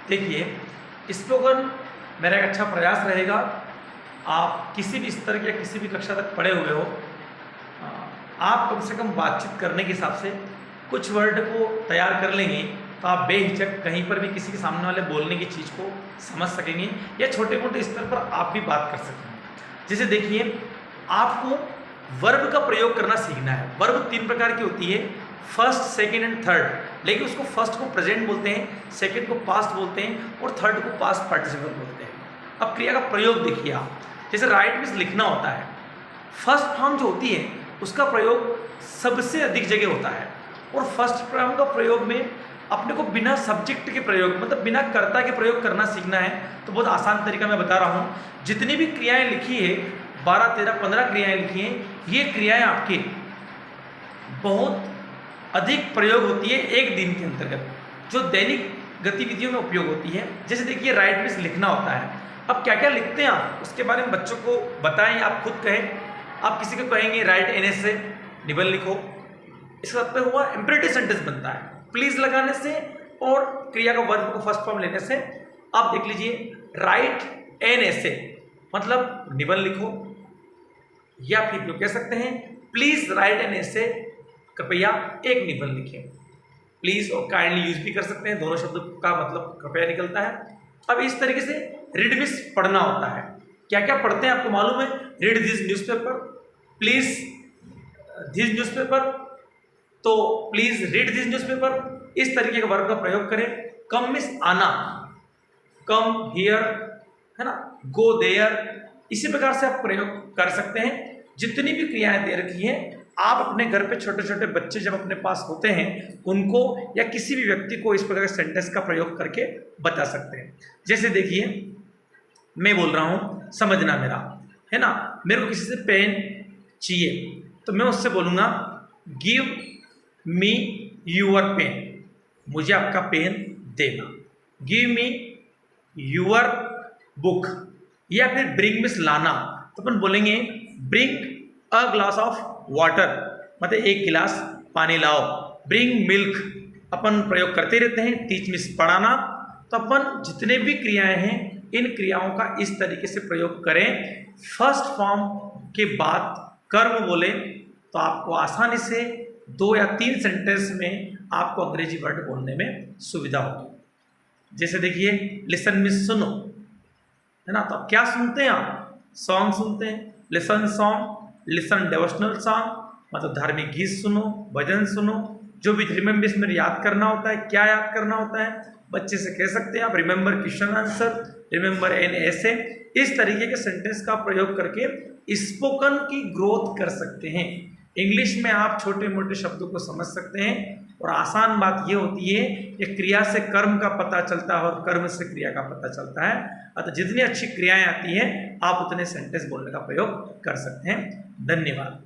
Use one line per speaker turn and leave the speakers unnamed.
देखिए, स्पोकन मेरा एक अच्छा प्रयास रहेगा। आप किसी भी स्तर के या किसी भी कक्षा तक पढ़े हुए हो, आप कम से कम बातचीत करने के हिसाब से कुछ वर्ड को तैयार कर लेंगे तो आप बेहिचक कहीं पर भी किसी के सामने वाले बोलने की चीज़ को समझ सकेंगे या छोटे मोटे स्तर पर आप भी बात कर सकेंगे। जैसे देखिए, आपको वर्ब का प्रयोग करना सीखना है। वर्ब 3 प्रकार की होती है, फर्स्ट, सेकंड एंड थर्ड। लेकिन उसको फर्स्ट को प्रेजेंट बोलते हैं, सेकंड को पास्ट बोलते हैं और थर्ड को पास्ट पार्टिसिपल बोलते हैं। अब क्रिया का प्रयोग देखिए आप, जैसे राइट मीन्स लिखना होता है, फर्स्ट फॉर्म जो होती है उसका प्रयोग सबसे अधिक जगह होता है। और फर्स्ट फॉर्म का प्रयोग में अपने को बिना सब्जेक्ट के प्रयोग, मतलब बिना कर्ता के प्रयोग करना सीखना है। तो बहुत आसान तरीका मैं बता रहा हूँ। जितनी भी क्रियाएं लिखी है, 12, 13, 15 क्रियाएं लिखी हैं, ये क्रियाएं आपके बहुत अधिक प्रयोग होती है एक दिन के अंतर्गत, जो दैनिक गतिविधियों में उपयोग होती है। जैसे देखिए, राइट मीन्स लिखना होता है। अब क्या क्या लिखते हैं आप, उसके बारे में बच्चों को बताएं, आप खुद कहें। आप किसी को कहेंगे राइट एन से निबल लिखो, इसका मतलब हुआ इम्परेटिव सेंटेंस बनता है प्लीज लगाने से और क्रिया का वर्ब को फर्स्ट फॉर्म लेने से। आप देख लीजिए, राइट एन ऐसे मतलब निबल लिखो, या फिर जो कह सकते हैं प्लीज राइट एन ऐसे, कृपया एक निबल लिखें। प्लीज और काइंडली यूज भी कर सकते हैं, दोनों शब्द का मतलब कृपया निकलता है। अब इस तरीके से रीड मीन्स पढ़ना होता है। क्या क्या पढ़ते हैं आपको मालूम है? Read this newspaper, please this newspaper, तो प्लीज रीड दिस न्यूज़पेपर, इस तरीके का वर्ब का प्रयोग करें। कम मीन्स आना, कम हियर, है ना, गो देयर, इसी प्रकार से आप प्रयोग कर सकते हैं। जितनी भी क्रियाएं दे रखी हैं, आप अपने घर पे छोटे छोटे बच्चे जब अपने पास होते हैं, उनको या किसी भी व्यक्ति को इस प्रकार के सेंटेंस का प्रयोग करके बता सकते हैं। जैसे देखिए, मैं बोल रहा हूँ, समझना मेरा, है ना, मेरे को किसी से पेन चाहिए, तो मैं उससे बोलूँगा गिव मी यूअर पेन, मुझे आपका पेन देना। गिव मी यूअर बुक, या फिर ब्रिंग मीन्स लाना, तो अपन बोलेंगे bring a glass of water, मतलब एक गिलास पानी लाओ। ब्रिंग मिल्क अपन प्रयोग करते रहते हैं। टीच मीन्स पढ़ाना। तो अपन जितने भी क्रियाएं हैं, इन क्रियाओं का इस तरीके से प्रयोग करें। फर्स्ट फॉर्म के बाद कर्म बोले तो आपको आसानी से 2 या 3 सेंटेंस में आपको अंग्रेजी वर्ड बोलने में सुविधा होगी। जैसे देखिए, लिसन मीन्स सुनो, है ना, तो अब क्या सुनते हैं आप? सॉन्ग सुनते हैं, listen song, listen devotional song, मतलब धार्मिक गीत सुनो, भजन सुनो। जो भी रिमेम्बर में याद करना होता है, क्या याद करना होता है, बच्चे से कह सकते हैं आप remember question answer, remember an ऐसे। इस तरीके के सेंटेंस का प्रयोग करके स्पोकन की ग्रोथ कर सकते हैं। इंग्लिश में आप छोटे मोटे शब्दों को समझ सकते हैं। और आसान बात यह होती है कि क्रिया से कर्म का पता चलता है और कर्म से क्रिया का पता चलता है। अतः जितनी अच्छी क्रियाएं आती हैं, आप उतने सेंटेंस बोलने का प्रयोग कर सकते हैं। धन्यवाद।